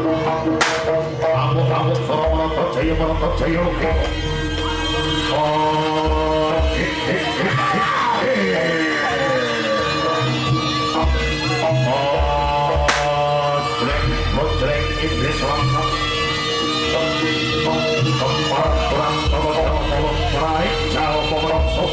Amuk-amuk Surawanata Jaya Marata Jaya Luka. Mojreng iblis langkah. Keparat perang tolong meraih jauh pemerokso.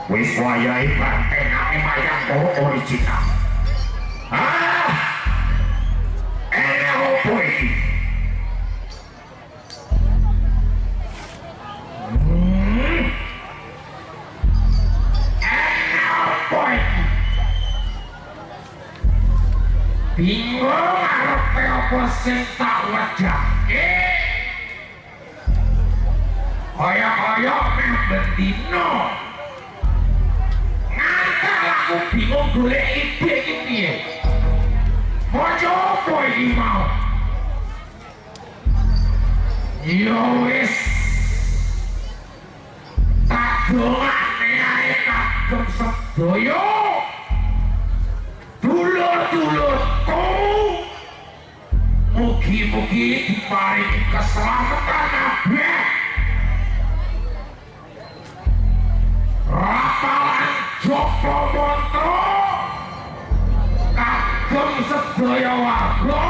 Wis wayahe patenake mayang karo original. Enak opo iki? Enak opo iki? Bingung arepe apa sing tak wedhake? Kaya-kaya meh bendino. Aku bingung golek ide iki piye. Mojo opo iki mau? Ya wis. Tak dongane ae kagem sedaya. Dulur-dulurku. Mugi-mugi diparingi keselamatan kabeh. Rapalan Joko Montro kagem sedaya warga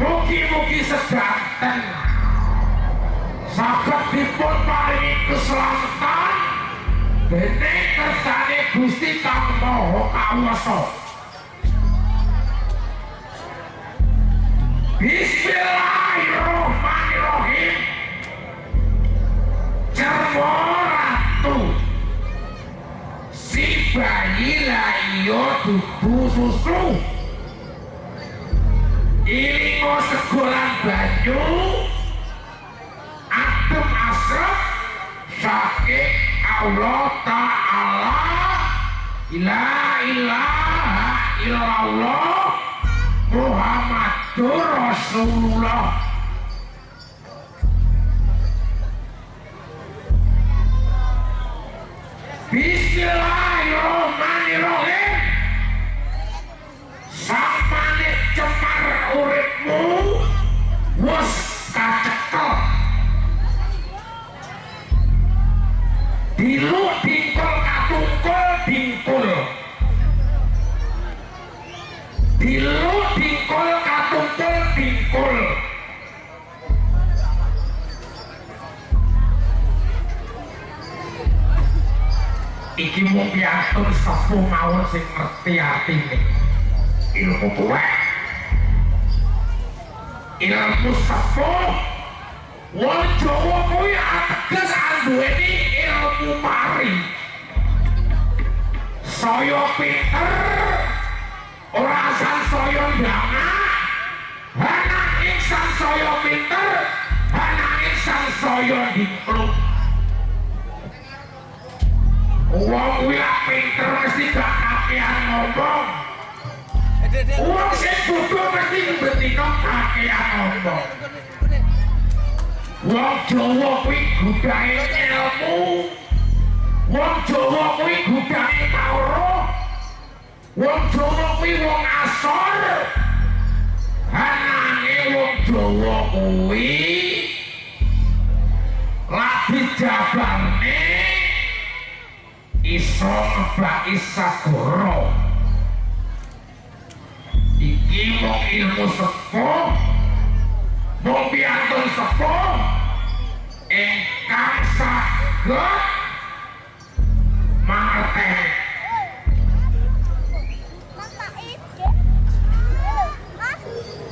mugi-mugi sedanten saged dipun paringi keselamatan dening kersane Gusti Kang Maha Kawasa. Bismillahirrahmanirrahim. Cermo ratu si bayi layo dudu susu ilingo segulan banyu adem asrep saking Allah Ta'ala la ilaha illallah Muhammadur Rasulullah. Bismillahirrahmanirrahim. Samane cemar uripmu wis kacekel. Diluk dingkul katungkul dingkul. Diluk dingkul katungkul dingkul. Iki mung piantun sepuh mawon sing ngerti artine. Ilmu tuwek. Ilmu sepuh. Wong Jawa kuwi ateges anduweni ilmu mari. Saya pinter ora asal saya ndangak. Ananging sang saya pinter, ananging sang saya dipluk. Wong kuwi pinter mesti gak kakean ngomong. Wong sing bodoh mesti betina kakean ngomong. Wong Jawa kuwi gudahe ilmu. Wong Jawa kuwi gudahe kawruh. Wong Jawa kuwi wong asor. Ananging wong Jawa kuwi lagi jabalne iso ngebaki sagara. Iki mung ilmu sepuh, mung piantun sepuh ingkang saged mangerteni.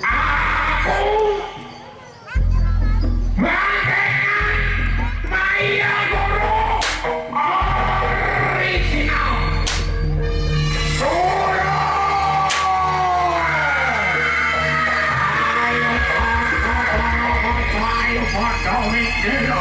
Aku bandengan Maya Guru original Solo. Ayo foto video.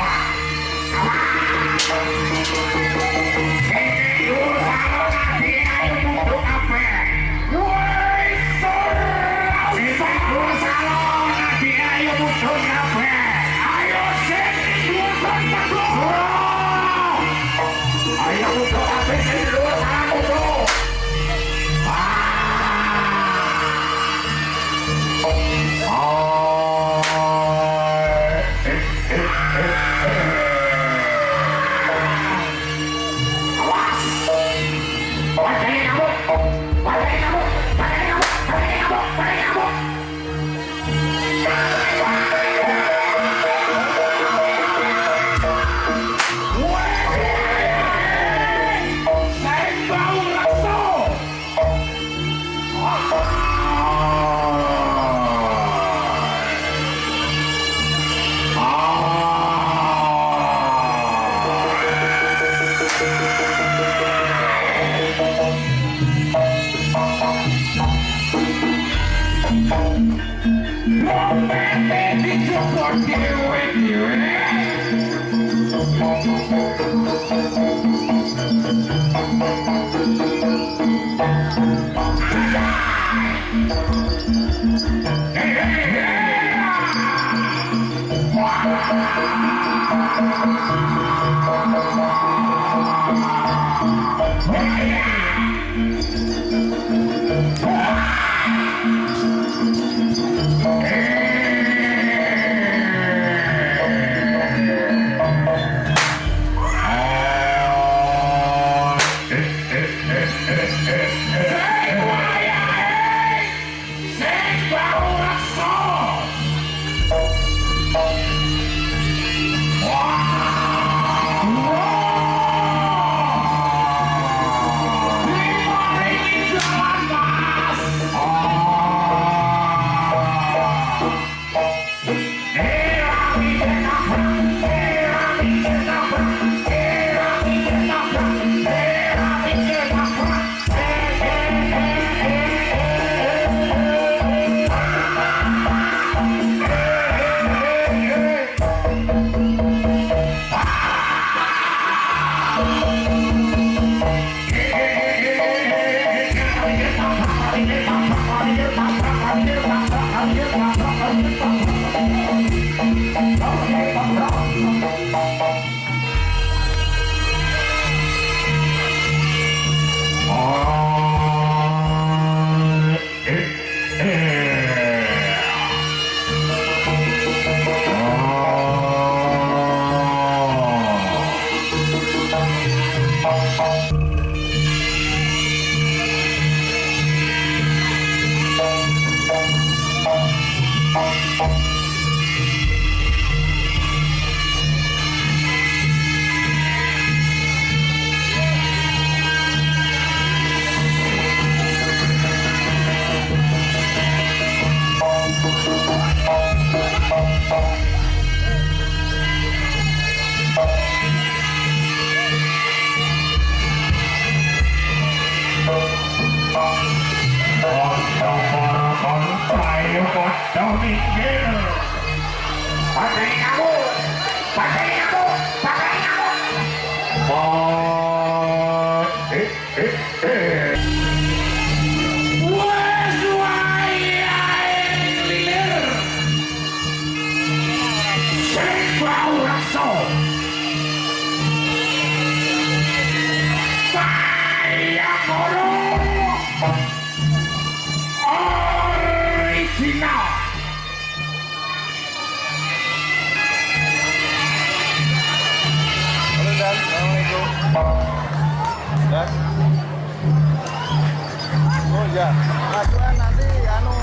Oh iya, acuan nanti anu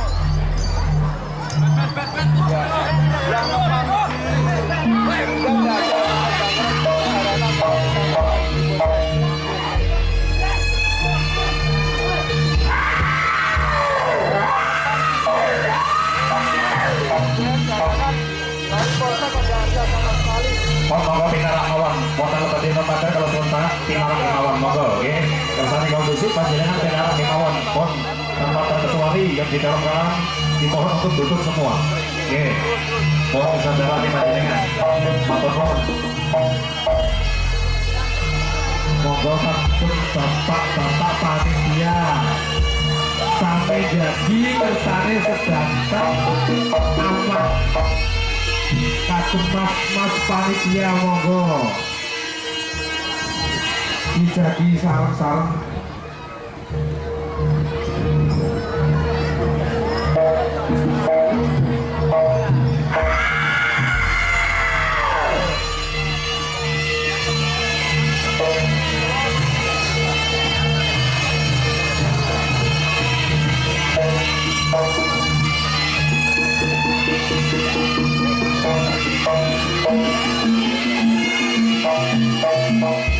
ya, yang ngepan Monggo pinarang awan, wonten tadi nomater kalau sementara pinarang awan monggo, ya. Kersane kondusif panjenengan pinarang awan, pun tanpa terkecuali yang di dalam kalangan dimohon untuk duduk semua. Oke, mohon saudara di panjenengan, matur nuwun. Monggo sampun bapak-bapak panitia sampai jadi kersane sedangkan amat kadung mas panitia monggo dijadi sareng-sareng Thank you.